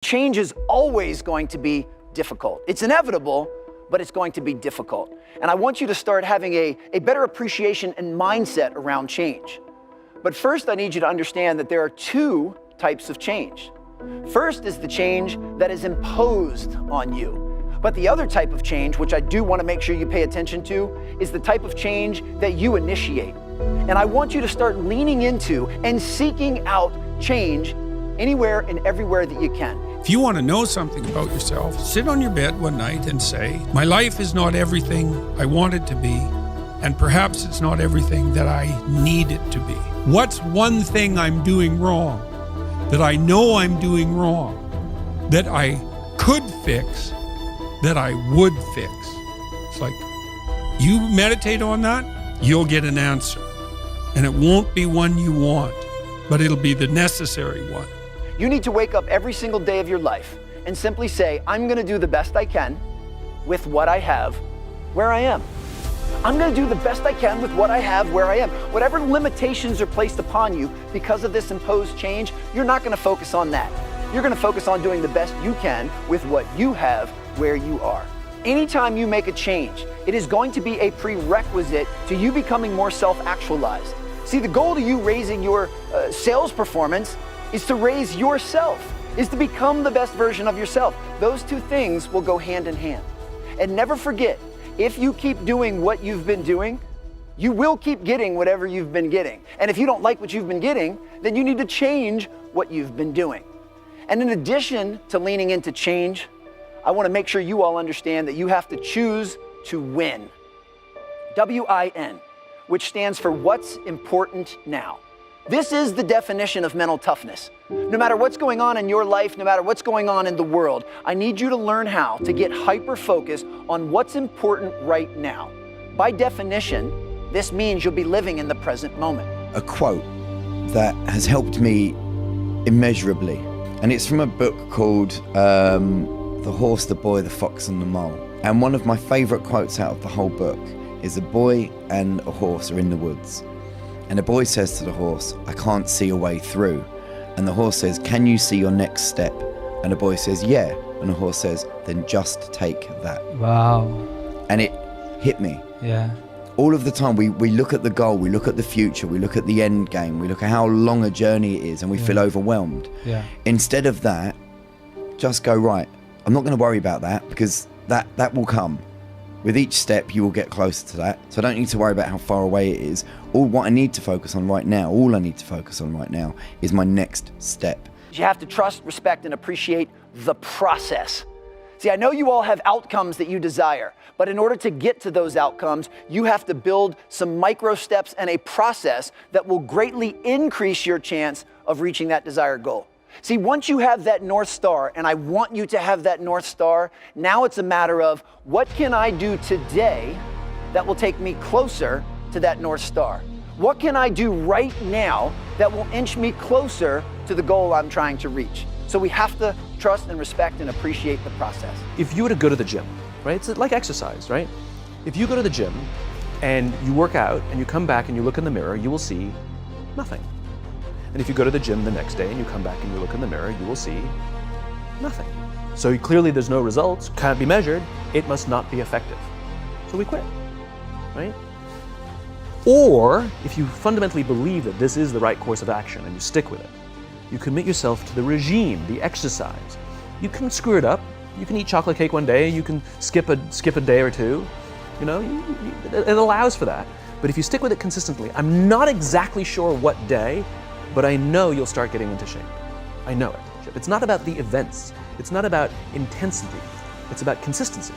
Change is always going to be difficult. It's inevitable, but it's going to be difficult. And I want you to start having a better appreciation and mindset around change. But first, I need you to understand that there are two types of change. First is the change that is imposed on you. But the other type of change, which I do want to make sure you pay attention to, is the type of change that you initiate. And I want you to start leaning into and seeking out change anywhere and everywhere that you can. If you want to know something about yourself, sit on your bed one night and say, my life is not everything I want it to be, and perhaps it's not everything that I need it to be. What's one thing I'm doing wrong, that I know I'm doing wrong, that I could fix, that I would fix? It's like, you meditate on that, you'll get an answer. And it won't be one you want, but it'll be the necessary one. You need to wake up every single day of your life and simply say, I'm going to do the best I can with what I have where I am. I'm going to do the best I can with what I have where I am. Whatever limitations are placed upon you because of this imposed change, you're not going to focus on that. You're going to focus on doing the best you can with what you have where you are. Anytime you make a change, it is going to be a prerequisite to you becoming more self-actualized. See, the goal to you raising your sales performance is to raise yourself, is to become the best version of yourself. Those two things will go hand in hand. And never forget, if you keep doing what you've been doing, you will keep getting whatever you've been getting. And if you don't like what you've been getting, then you need to change what you've been doing. And in addition to leaning into change, I want to make sure you all understand that you have to choose to win. WIN, which stands for what's important now. This is the definition of mental toughness. No matter what's going on in your life, no matter what's going on in the world, I need you to learn how to get hyper-focused on what's important right now. By definition, this means you'll be living in the present moment. A quote that has helped me immeasurably, and it's from a book called The Horse, the Boy, the Fox and the Mole. And one of my favorite quotes out of the whole book is a boy and a horse are in the woods. And the boy says to the horse, I can't see a way through. And the horse says, can you see your next step? And the boy says, yeah. And the horse says, then just take that. Wow. And it hit me. Yeah. All of the time, we look at the goal, we look at the future, we look at the end game, we look at how long a journey it is, and we feel overwhelmed. Yeah. Instead of that, just go, right, I'm not going to worry about that, because that will come. With each step, you will get closer to that. So I don't need to worry about how far away it is. All I need to focus on right now is my next step. You have to trust, respect, and appreciate the process. See, I know you all have outcomes that you desire, but in order to get to those outcomes, you have to build some micro steps and a process that will greatly increase your chance of reaching that desired goal. See, once you have that North Star, and I want you to have that North Star, now it's a matter of what can I do today that will take me closer to that North Star? What can I do right now that will inch me closer to the goal I'm trying to reach? So we have to trust and respect and appreciate the process. If you were to go to the gym, right? It's like exercise, right? If you go to the gym and you work out and you come back and you look in the mirror, you will see nothing. And if you go to the gym the next day and you come back and you look in the mirror, you will see nothing. So clearly there's no results, can't be measured, it must not be effective. So we quit, right? Or if you fundamentally believe that this is the right course of action and you stick with it, you commit yourself to the regime, the exercise. You can screw it up. You can eat chocolate cake one day, you can skip a day or two. You know, it allows for that. But if you stick with it consistently, I'm not exactly sure what day, but I know you'll start getting into shape. I know it. It's not about the events. It's not about intensity. It's about consistency.